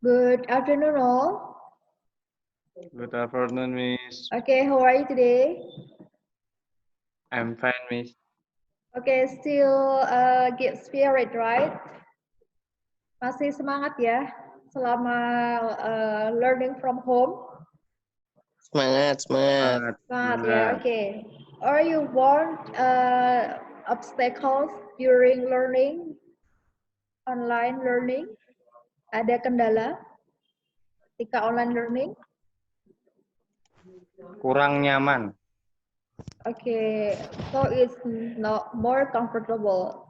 Good afternoon, all. Good afternoon, Miss. Okay, how are you today? I'm fine, Miss. Okay, still good spirit, right? Masih semangat ya selama learning from home? Semangat. Semangat, Semangat ya, semangat. okay. Or you want obstacles during learning, online learning? Ada kendala ketika online learning? Kurang nyaman. Okay, so it's not more comfortable.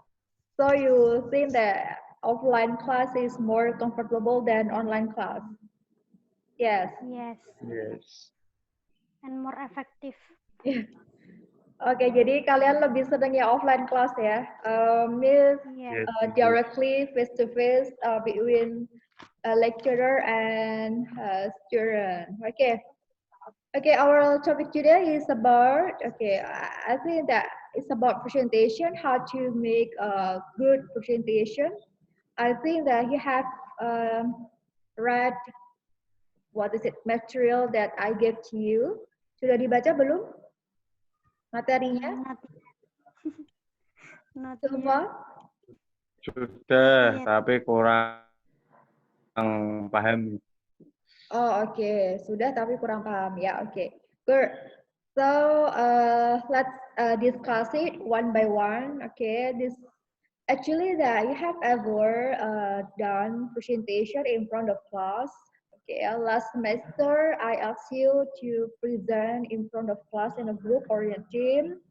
So you think that offline class is more comfortable than online class? Yes. Yes, Yes. and more effective. Oke, jadi kalian lebih senang ya offline class ya? Miss Yes. Yes. directly face to face between lecturer and student. Okay. Okay, our topic today is about, I think that it's about presentation, how to make a good presentation. I think that you have read material that I gave to you. Sudah dibaca belum materinya? Not Semua? Sudah, Yes. tapi kurang paham. Oh, okay. Sudah tapi kurang paham ya. Okay. Good. So let's discuss it one by one. Okay. This actually that you have ever done presentation in front of class. Okay. Last semester I asked you to present in front of class in a group or in a team.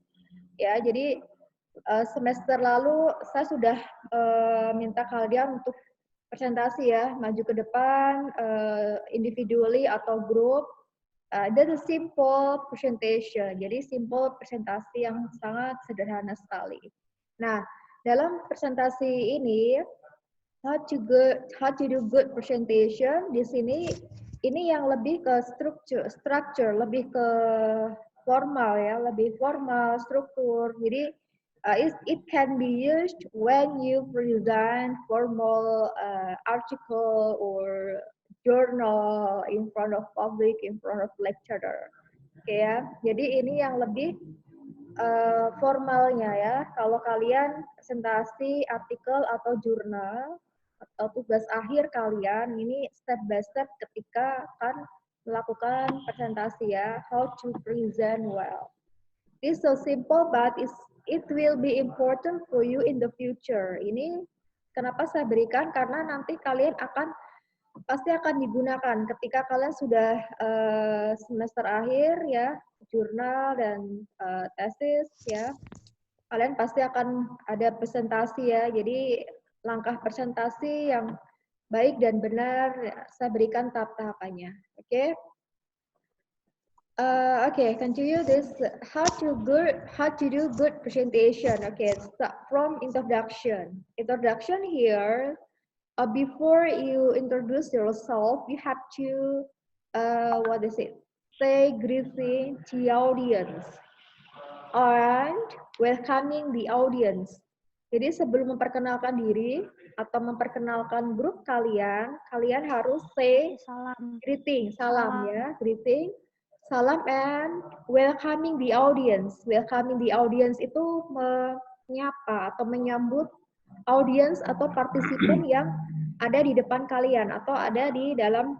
Ya, jadi semester lalu saya sudah minta kalian untuk presentasi ya, maju ke depan individually atau grup. That's a simple presentation. Jadi simple presentasi yang sangat sederhana sekali. Nah, dalam presentasi ini how to do good presentation di sini ini yang lebih ke structure lebih ke formal ya, lebih formal struktur. Jadi it can be used when you present formal article or journal in front of public, in front of lecturer. Oke ya, jadi ini yang lebih formalnya ya. Kalau kalian presentasi artikel atau jurnal atau tugas akhir kalian, ini step by step ketika akan melakukan presentasi ya, how to present well. It's so simple, but it will be important for you in the future. Ini kenapa saya berikan, karena nanti kalian pasti akan digunakan ketika kalian sudah semester akhir ya, jurnal dan tesis ya. Kalian pasti akan ada presentasi ya. Jadi langkah presentasi yang baik dan benar saya berikan tahap-tahapannya. Oke. Okay, continue this. How to do good presentation. Okay, start from introduction. Introduction here. Before you introduce yourself, you have to say greeting to the audience and welcoming the audience. Jadi sebelum memperkenalkan diri atau memperkenalkan grup kalian, kalian harus say Salam. greeting, salam ya, greeting. Salam and welcoming the audience. Welcoming the audience itu menyapa atau menyambut audience atau partisipan yang ada di depan kalian atau ada di dalam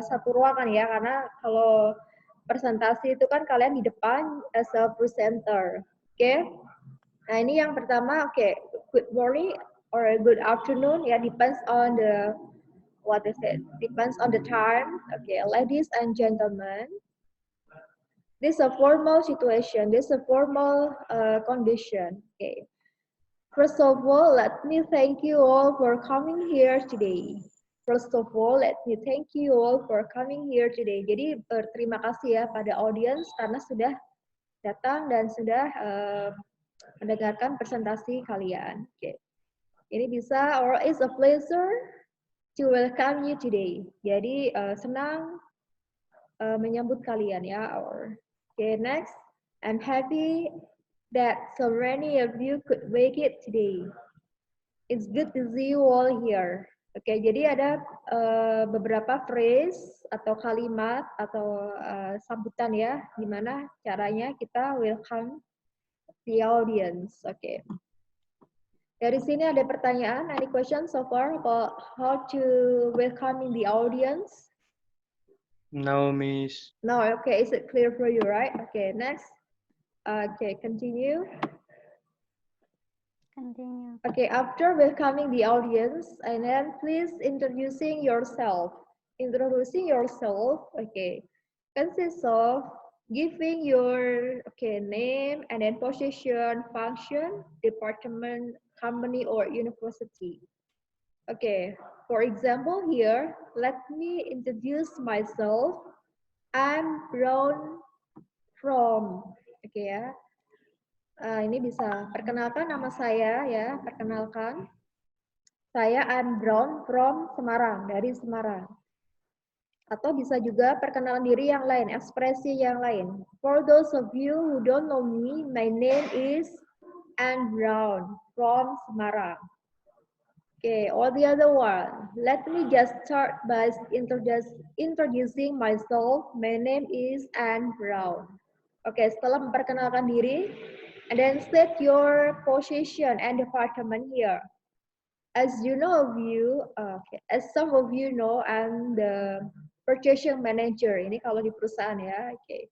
satu ruangan ya, karena kalau presentasi itu kan kalian di depan as a presenter. Oke. Nah, ini yang pertama, good morning or good afternoon ya, depends on the depends on the time. Okay, ladies and gentlemen. This is a formal situation. This is a formal condition. Okay. First of all, let me thank you all for coming here today. First of all, let me thank you all for coming here today. Jadi berterima kasih ya pada audience karena sudah datang dan sudah mendengarkan presentasi kalian. Okay. Ini bisa, or it's a pleasure to welcome you today. Jadi senang menyambut kalian ya. Okay, next, I'm happy that so many of you could make it today. It's good to see you all here. Oke, jadi ada beberapa phrase atau kalimat atau sambutan ya, gimana caranya kita welcome the audience. Oke. Dari sini ada pertanyaan, any questions so far about how to welcoming the audience? No, Miss. No, okay, is it clear for you, right? Okay, next. Okay, continue. Continue. Okay, after welcoming the audience, and then please introducing yourself. Introducing yourself, okay, consists of giving your name and then position, function, department, company, or university. Okay, for example here, let me introduce myself. I'm Brown from, oke ya. Ini bisa perkenalkan nama saya ya, perkenalkan. Saya I'm Brown from Semarang, dari Semarang. Atau bisa juga perkenalan diri yang lain, ekspresi yang lain. For those of you who don't know me, my name is Anne Brown from Semarang. Okay, or the other one. Let me just start by introducing myself. My name is Anne Brown. Okay, setelah memperkenalkan diri, and then state your position and department here. As you know, as some of you know, I'm the purchasing manager. Ini kalau di perusahaan ya. Okay.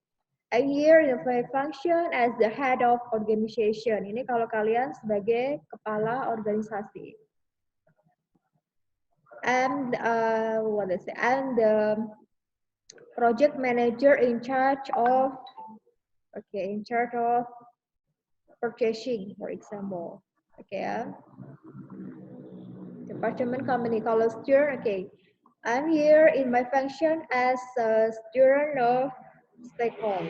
I'm here in the function as the head of organization. Ini kalau kalian sebagai kepala organisasi. And I'm the project manager in charge of purchasing, for example. Okay, department company. Kalau student, okay, I'm here in my function as a student of STECOM.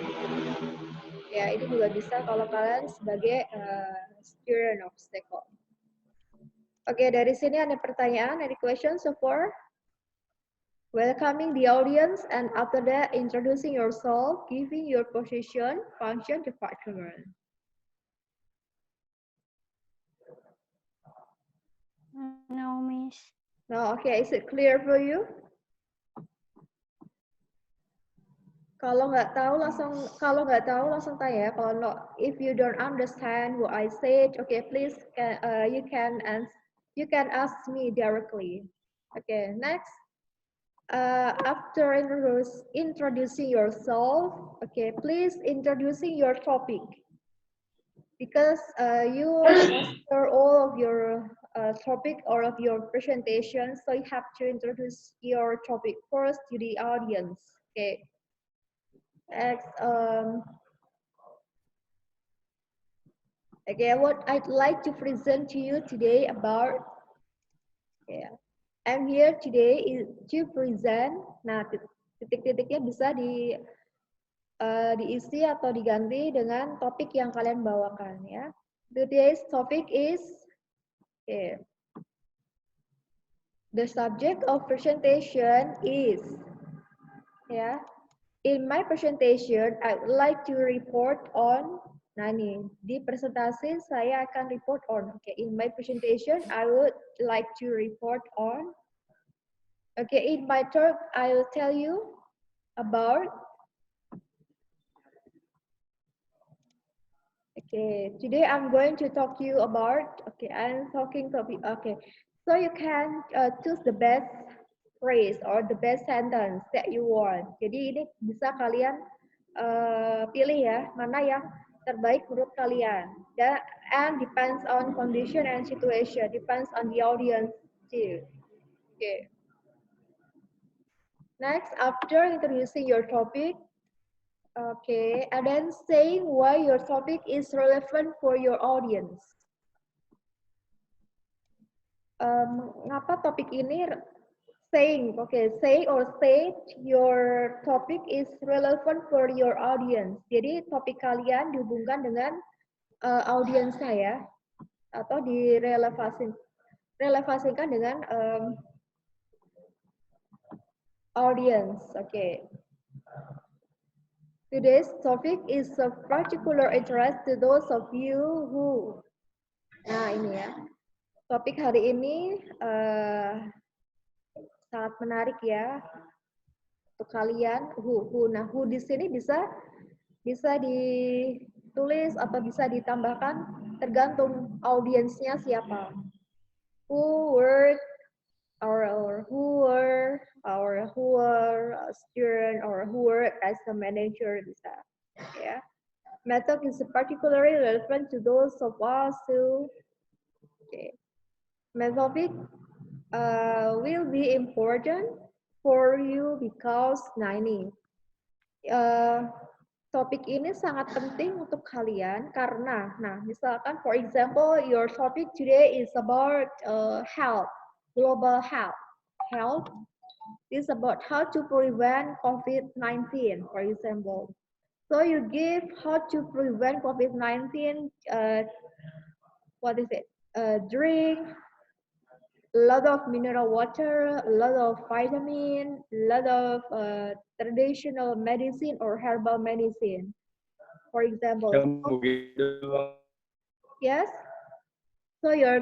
Ya, ini juga bisa kalau kalian sebagai student of STECOM. Oke, dari sini ada pertanyaan, any questions so far? Welcoming the audience, and after that, introducing yourself, giving your position, function, department. No, Miss. No, okay, is it clear for you? Kalau nggak tahu langsung tanya. Kalau no, if you don't understand what I said, okay, please you can ask me directly. Okay, next. After introducing yourself, okay, please introducing your topic, because you master all of your topic or of your presentation, so you have to introduce your topic first to the audience. Okay. Next, okay, what I'd like to present to you today about. Yeah. I'm here today is to present. Nah, titik-titiknya bisa diisi atau diganti dengan topik yang kalian bawakan ya. Today's topic is the subject of presentation is in my presentation I would like to report on. Nah nih, di presentasi saya akan report on. Okay, in my presentation I would like to report on. Okay, in my talk I will tell you about. Okay, today I'm going to talk to you about. Okay, I'm talking topic. Okay, so you can choose the best phrase or the best sentence that you want. Jadi ini bisa kalian pilih ya, mana yang terbaik menurut kalian. And depends on condition and situation, depends on the audience too. Okay. Next, after introducing your topic, okay, and then saying why your topic is relevant for your audience. Ngapa topik ini saying, okay, say or state your topic is relevant for your audience. Jadi topik kalian dihubungkan dengan audiens saya atau direlevasikan dengan audience. Okay. Today's topic is of particular interest to those of you who. Nah ini ya. Topik hari ini sangat menarik ya untuk kalian. Who. Nah, who di sini bisa ditulis atau bisa ditambahkan tergantung audiensnya siapa. Who work or who were a student or who work as a manager bisa ya. Method is particularly relevant to those of us who methodic will be important for you because topik ini sangat penting untuk kalian karena, misalkan for example your topic today is about health, global health. Health is about how to prevent COVID-19, for example. So you give how to prevent COVID-19. Drink a lot of mineral water, a lot of vitamin, a lot of traditional medicine or herbal medicine, for example. Yes. So your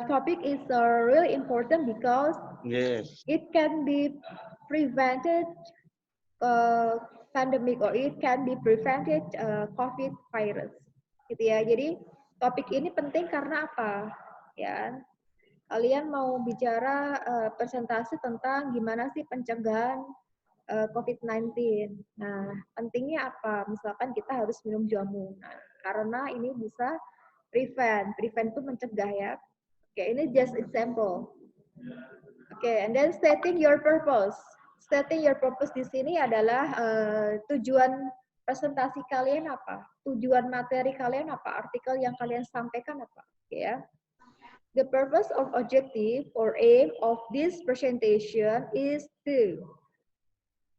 topic is really important because it can be prevented pandemic or it can be prevented COVID virus. Gitu ya. Jadi topik ini penting karena apa? Ya. Kalian mau bicara presentasi tentang gimana sih pencegahan COVID-19. Nah, pentingnya apa? Misalkan kita harus minum jamu. Nah, karena ini bisa prevent itu mencegah ya. Oke, ini just example. Oke, and then stating your purpose. Stating your purpose di sini adalah tujuan presentasi kalian apa? Tujuan materi kalian apa? Artikel yang kalian sampaikan apa? Oke ya. The purpose of objective or aim of this presentation is to.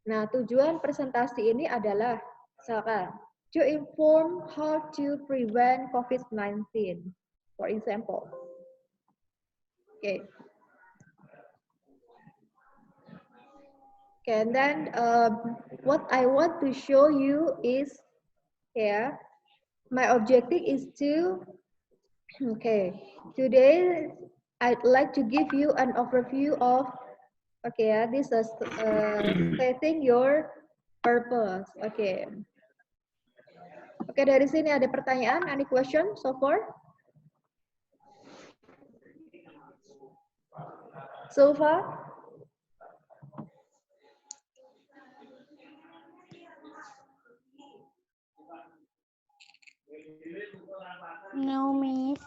Nah, tujuan presentasi ini adalah misalkan to inform how to prevent COVID-19, for example. Okay. Okay, and then what I want to show you is, my objective is to, today I'd like to give you an overview of, this is stating your purpose. Okay, dari sini ada pertanyaan, any question so far? So far? No, Miss.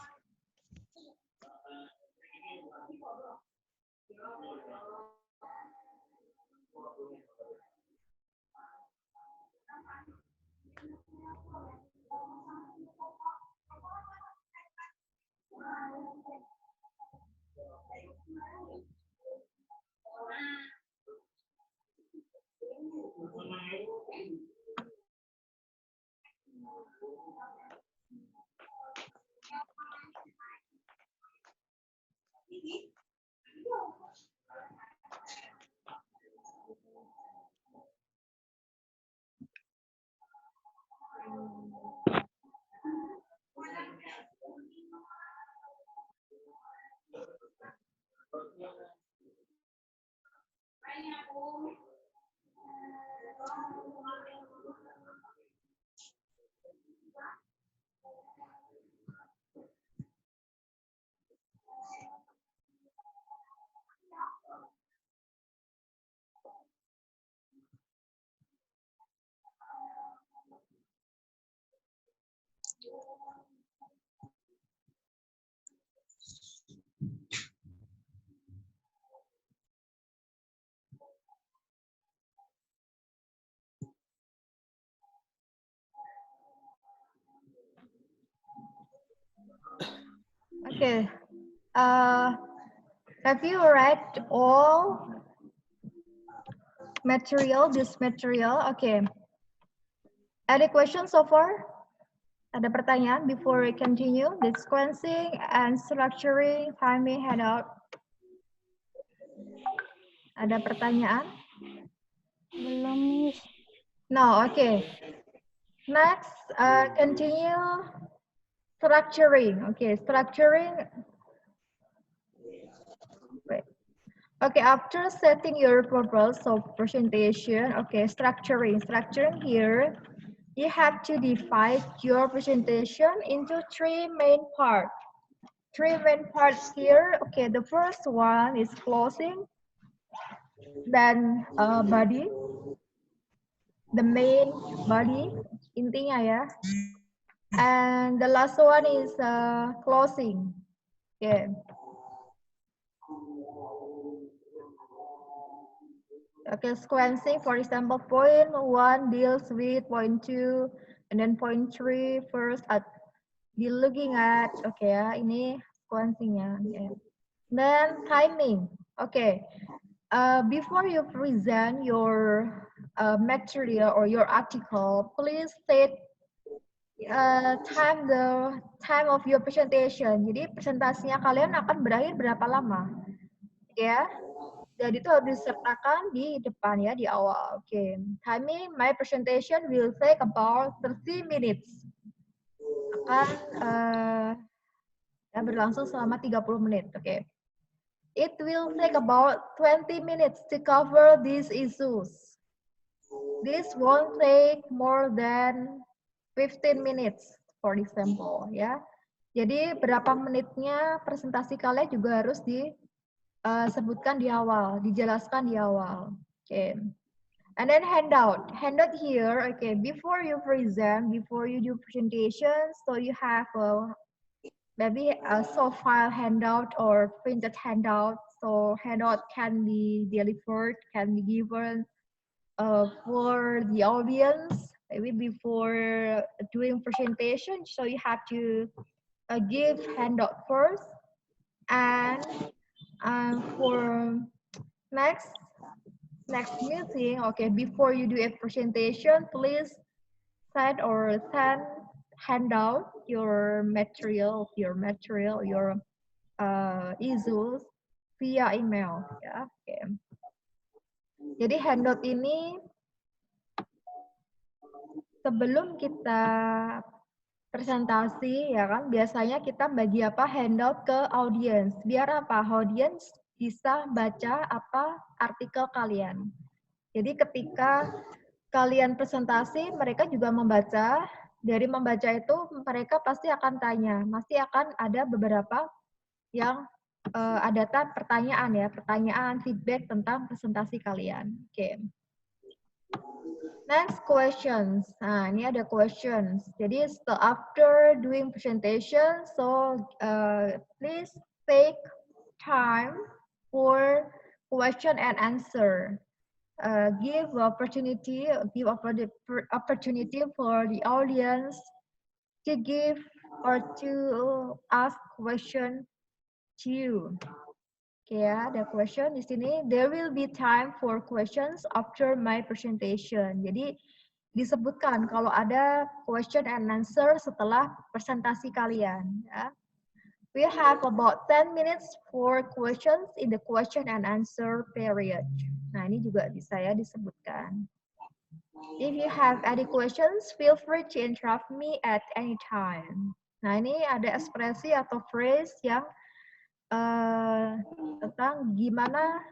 Okay. Have you read all this material? Okay. Any questions so far? Ada pertanyaan before we continue? The sequencing and structuring timing handout. Ada pertanyaan? Belum, Miss. No, okay. Next, continue structuring. Okay, structuring. Wait. Okay, after setting your purpose of presentation, okay, structuring here, you have to divide your presentation into three main parts. Three main parts here. Okay, the first one is closing, then body, the main body, intinya ya, and the last one is closing. Okay. Okay, sequencing, for example, point 1 deals with point 2, and then point 3 first be looking at, okay ya, ini sequencingnya. Okay. Then timing, okay. Before you present your material or your article, please set the time of your presentation. Jadi presentasinya kalian akan berakhir berapa lama, ya? Jadi itu harus disertakan di depan ya, di awal. Oke. Timing, my presentation will take about 30 minutes. Akan berlangsung selama 30 menit. Oke. It will take about 20 minutes to cover these issues. This won't take more than 15 minutes, for example, ya. Jadi berapa menitnya presentasi kalian juga harus disebutkan di awal, dijelaskan di awal. Okay. And then handout here. Okay, before you present, before you do presentation, so you have maybe a soft file handout or printed handout. So handout can be delivered, can be given for the audience, maybe before doing presentation. So you have to give handout first, and for next meeting, okay, before you do a presentation, please send handout your material, your issues via email, ya. Okay. Jadi handout ini sebelum kita presentasi, ya kan, biasanya kita bagi handout ke audiens. Biar apa? Audiens bisa baca apa artikel kalian. Jadi ketika kalian presentasi, mereka juga membaca. Dari membaca itu, mereka pasti akan tanya. Masih akan ada beberapa yang ada pertanyaan ya, pertanyaan, feedback tentang presentasi kalian. Oke. Next questions. Nah, ini ada questions. Jadi after doing presentation, so please take time for question and answer. Give opportunity for the audience to give or to ask question to you. Oke ya, ada question di sini. There will be time for questions after my presentation. Jadi disebutkan kalau ada question and answer setelah presentasi kalian. Ya. We have about 10 minutes for questions in the question and answer period. Nah, ini juga bisa ya disebutkan. If you have any questions, feel free to interrupt me at any time. Nah, ini ada ekspresi atau phrase yang tentang gimana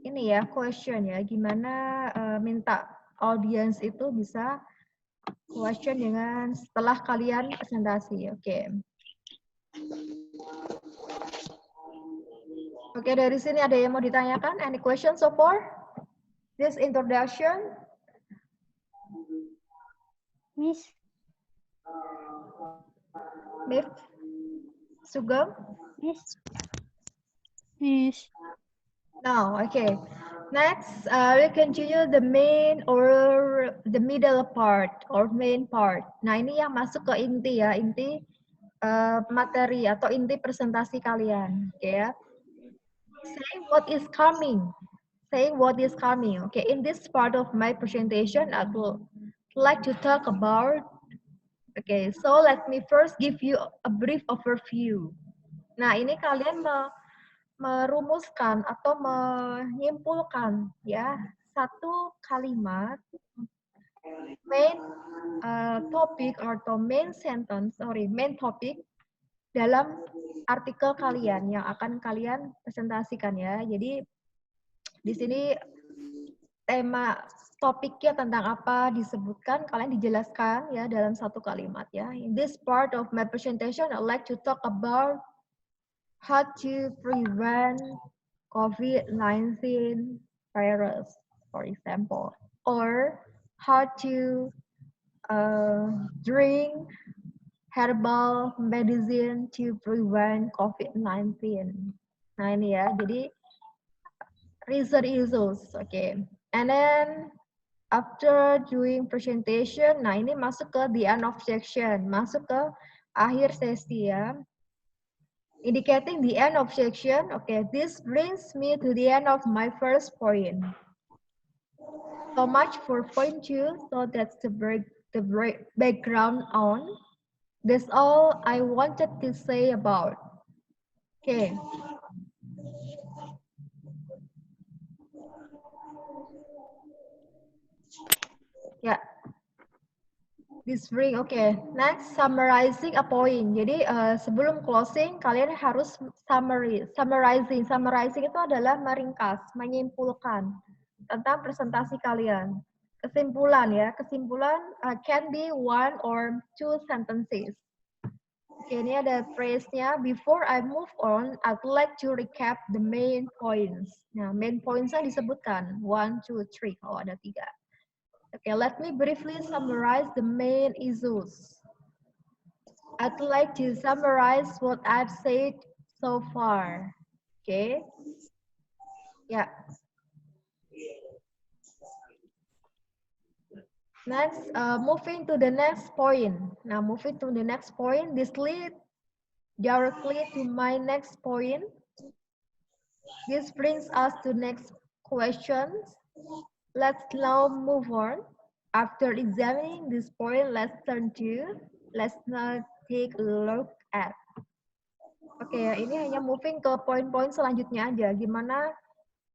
ini ya, question ya, gimana minta audience itu bisa question dengan setelah kalian presentasi. Oke. Oke, dari sini ada yang mau ditanyakan? Any questions so far? This introduction? Miss. Miss Sugeng? Miss. No, okay. Next, we continue the main or the middle part or main part. Nah, ini yang masuk ke inti ya, inti materi atau inti presentasi kalian. Oke ya. Say what is coming. Say what is coming. Okay, in this part of my presentation, I would like to talk about. Okay, so let me first give you a brief overview. Nah, ini kalian merumuskan atau menyimpulkan ya satu kalimat main topic atau main sentence, main topic dalam artikel kalian yang akan kalian presentasikan ya. Jadi di sini tema topiknya tentang apa disebutkan, kalian dijelaskan ya dalam satu kalimat ya. In this part of my presentation, I'd like to talk about how to prevent COVID-19 virus, for example, or how to drink herbal medicine to prevent COVID-19. Nah ini ya, jadi reason issues, okay. And then after doing presentation, nah ini masuk ke the end of section, masuk ke akhir sesi ya. Indicating the end of section, okay, this brings me to the end of my first point. So much for point 2, so that's the background on. That's all I wanted to say about. Okay. Ya. Yeah. This bring, okay. Next, summarizing a point. Jadi sebelum closing, kalian harus summarizing. Summarizing itu adalah meringkas, menyimpulkan tentang presentasi kalian. Kesimpulan ya, kesimpulan can be 1 or 2 sentences. Oke, ini ada phrase-nya. Before I move on, I'd like to recap the main points. Nah, main points-nya disebutkan 1, 2, 3 kalau ada 3. Okay, let me briefly summarize the main issues. I'd like to summarize what I've said so far. Okay. Yeah. Next, moving to the next point. Now, moving to the next point, this leads directly to my next point. This brings us to next questions. Let's now move on. After examining this point, let's now take a look at. Oke, ini hanya moving ke poin-poin selanjutnya aja. Gimana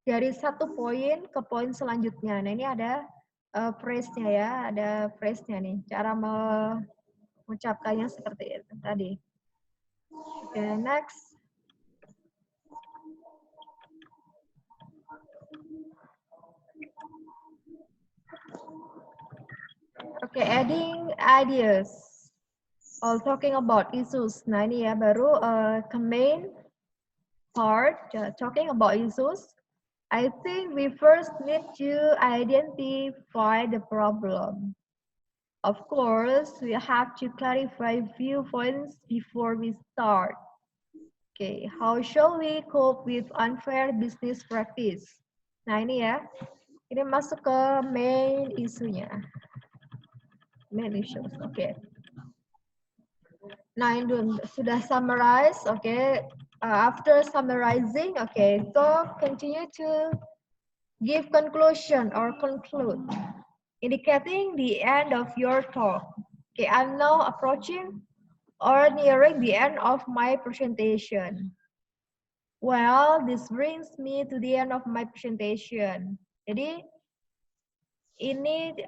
dari satu poin ke poin selanjutnya. Nah, ini ada phrase-nya ya, ada phrase-nya nih. Cara mengucapkannya seperti itu tadi. Oke, next. Okay, adding ideas or talking about issues. Nah ini ya baru ke main part, talking about issues. I think we first need to identify the problem. Of course, we have to clarify few points before we start. Okay, how shall we cope with unfair business practice? Nah ini ya, ini masuk ke main isunya. Main issues, okay. Nah, ini sudah summarize, okay. After summarizing, okay, so continue to give conclusion or conclude, indicating the end of your talk. Okay, I'm now approaching or nearing the end of my presentation. Well, this brings me to the end of my presentation. Jadi, ini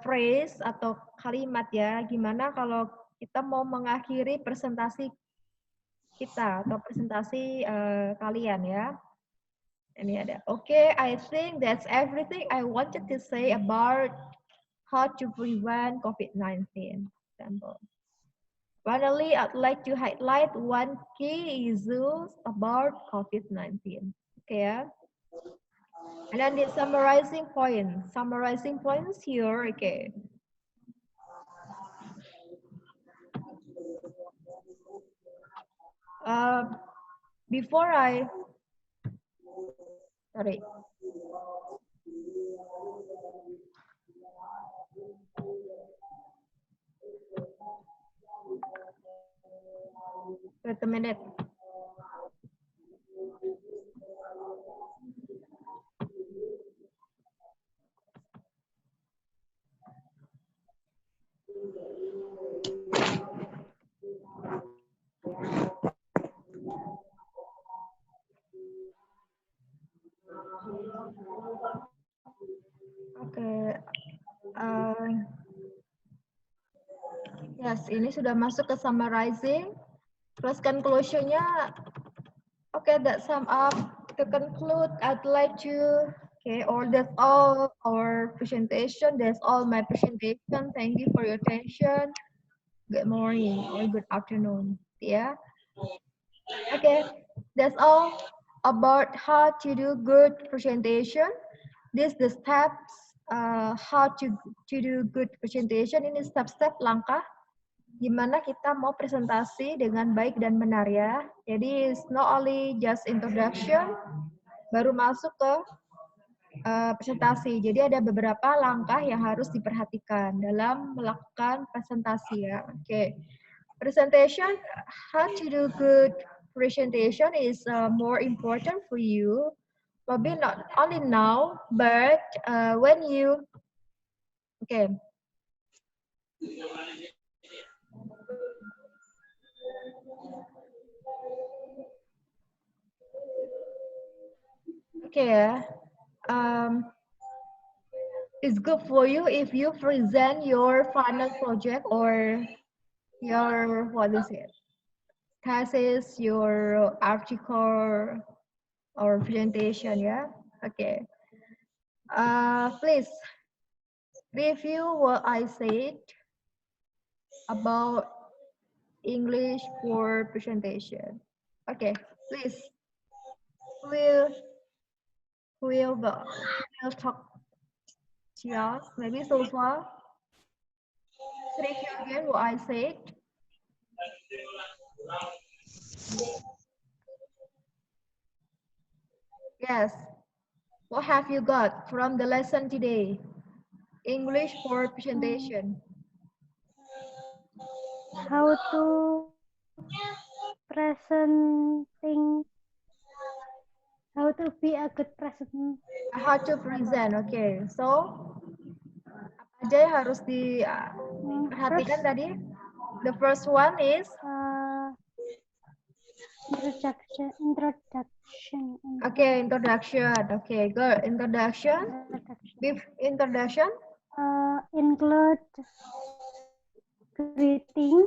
phrase atau kalimat ya, gimana kalau kita mau mengakhiri presentasi kita atau presentasi kalian ya. Ini ada, okay, I think that's everything I wanted to say about how to prevent COVID-19. Example. Finally, I'd like to highlight one key issue about COVID-19. Okay ya. And then the summarizing points here, okay. Before I, sorry. Wait a minute. Oke, yes, ini sudah masuk ke summarizing. Terus conclusionnya, okay, that sum up. To conclude, I'd like to, okay, or that's all our presentation. That's all my presentation. Thank you for your attention. Good morning or good afternoon. Yeah. Okay, that's all about how to do good presentation. This the steps how to do good presentation. Ini step-step langkah gimana kita mau presentasi dengan baik dan benar ya. Jadi it's not only just introduction, baru masuk ke presentasi. Jadi ada beberapa langkah yang harus diperhatikan dalam melakukan presentasi ya. Oke. Presentation, how to do good presentation is more important for you. Maybe not only now, but when you, okay. Okay, it's good for you if you present your final project or your, what is it, thesis, your article or presentation, yeah? Okay. Please review what I said about English for presentation. Okay, please. We'll talk. Yes, maybe so far. Review again what I said. Yes. What have you got from the lesson today? English for presentation. How to presenting. How to be a good present. How to present, okay. So, apa aja yang harus diperhatikan tadi? The first one is? Introduction. Okay, introduction. Okay, good. Introduction. With introduction? Include greeting.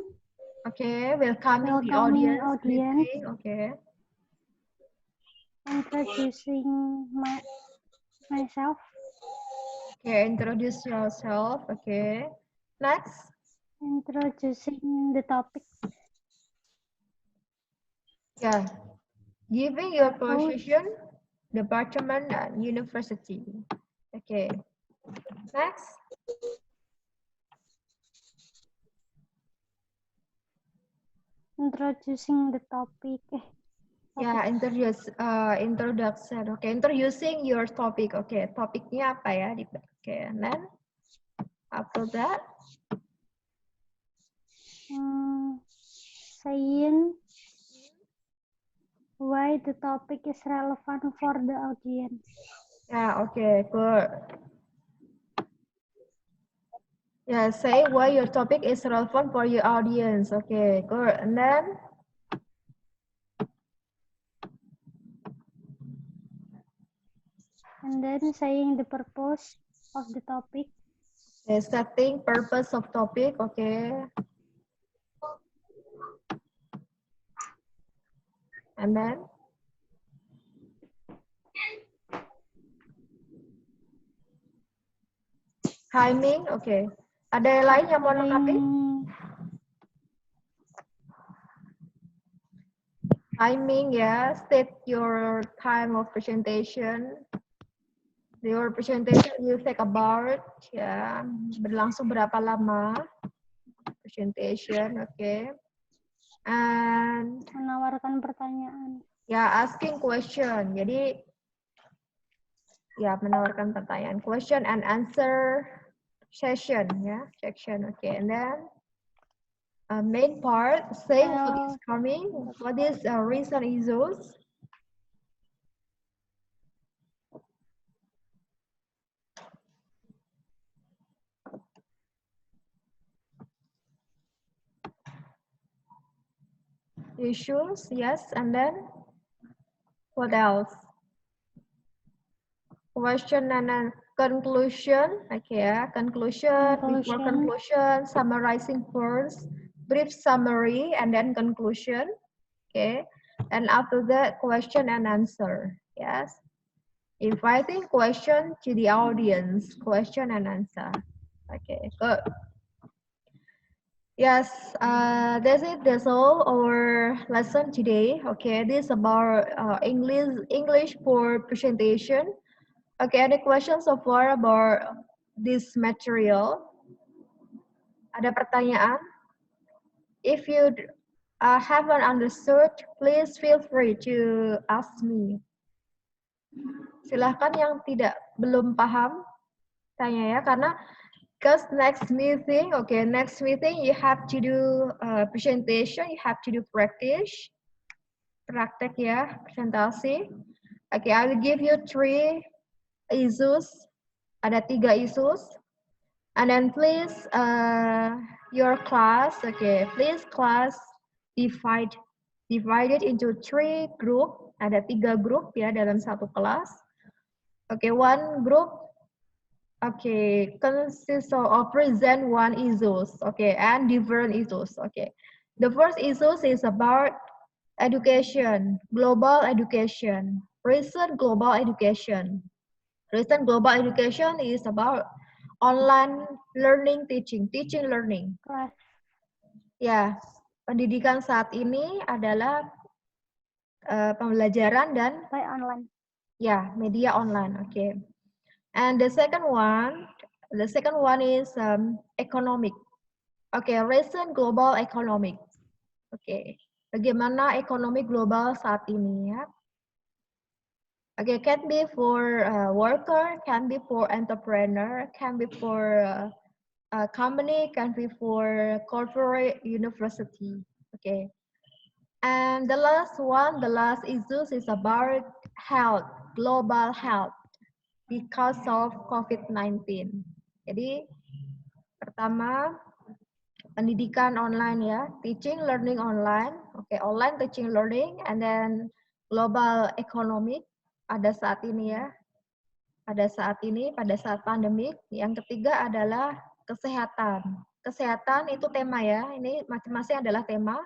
Okay, welcoming the audience. Greeting, okay. Introducing myself. Okay, introduce yourself. Okay. Next. Introducing the topic. Yeah. Giving your position, department, and university. Okay. Next. Introducing the topic. Yeah, introduction. Okay, introducing your topic. Okay, topiknya apa ya? Okay, and then after that, saying why the topic is relevant for the audience. Yeah, okay, good. Yeah, say why your topic is relevant for your audience. Okay, good. And then saying the purpose of the topic. okay, setting purpose of topic. Okay. And then timing. Okay. Ada yang lain yang mau lengkapi? Timing ya, state your time of presentation. Your presentation will take about, ya, berlangsung berapa lama? Presentation, okay. And menawarkan pertanyaan. Ya, asking question. Jadi, ya menawarkan pertanyaan. Question and answer session, ya, section, okay. And then main part, say what is coming, what is recent issues. Issues, yes, and then what else? Question and then conclusion, okay, yeah. Conclusion, before conclusion, summarizing first, brief summary, and then conclusion. Okay, and after that, question and answer. Yes, inviting question to the audience, question and answer. Okay, good. Yes, that's it. That's all our lesson today. Okay, this is about English for presentation. Okay, any questions so far about this material? Ada pertanyaan? If you haven't understood, please feel free to ask me. Silahkan yang belum paham, tanya ya, karena because next meeting you have to do presentation, you have to do praktek ya, presentasi. Okay, I will give you 3 issues, ada 3 issues, and then please your class, please class divided into 3 group, ada 3 grup ya dalam satu kelas. One group consists of present 1 issues, and different issues. The first issues is about education, global education, recent global education. Recent global education is about online learning, teaching learning. Kelas. Ya, pendidikan saat ini adalah pembelajaran dan Online. ya, media online. And the second one is economic. Recent global economic. Bagaimana ekonomi global saat ini ya? Can be for worker, can be for entrepreneur, can be for company, can be for corporate university. And the last issue is about health, global health, because of COVID-19. Jadi pertama pendidikan online ya, teaching learning online, online teaching learning, and then global economic pada saat ini ya, pada saat pandemik. Yang ketiga adalah kesehatan. Kesehatan itu tema ya, ini masing-masing adalah tema.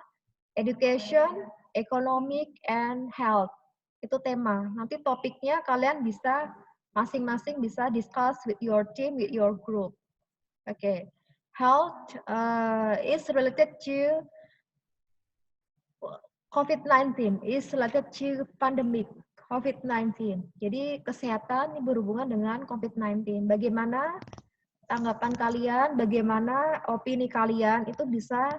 Education, economic, and health. Itu tema. Nanti topiknya kalian bisa masing-masing bisa discuss with your team, with your group. Health is related to COVID-19, is related to pandemic COVID-19. Jadi kesehatan berhubungan dengan COVID-19. Bagaimana tanggapan kalian, bagaimana opini kalian itu bisa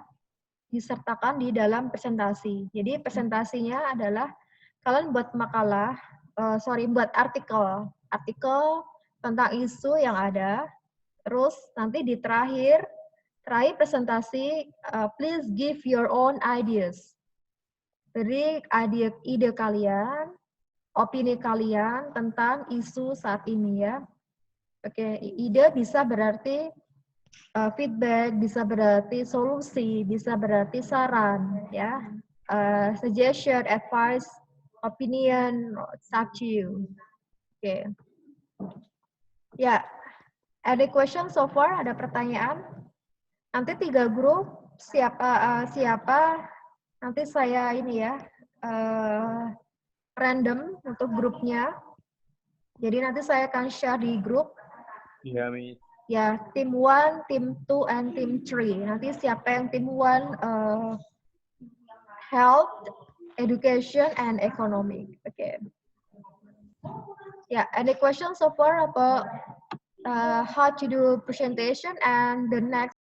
disertakan di dalam presentasi. Jadi presentasinya adalah kalian buat makalah, buat artikel tentang isu yang ada. Terus nanti di terakhir presentasi, please give your own ideas. Jadi ide kalian, opini kalian tentang isu saat ini ya. Ide bisa berarti feedback, bisa berarti solusi, bisa berarti saran, ya. Suggestion, advice, opinion, it's up to you. Ya, ada question so far? Ada pertanyaan? Nanti 3 grup, siapa nanti saya ini ya, random untuk grupnya. Jadi nanti saya akan share di grup. Iya, Miss. Ya, tim 1, tim 2, and tim 3. Nanti siapa yang tim 1, health, education, and economic. Yeah, any questions so far about how to do presentation and the next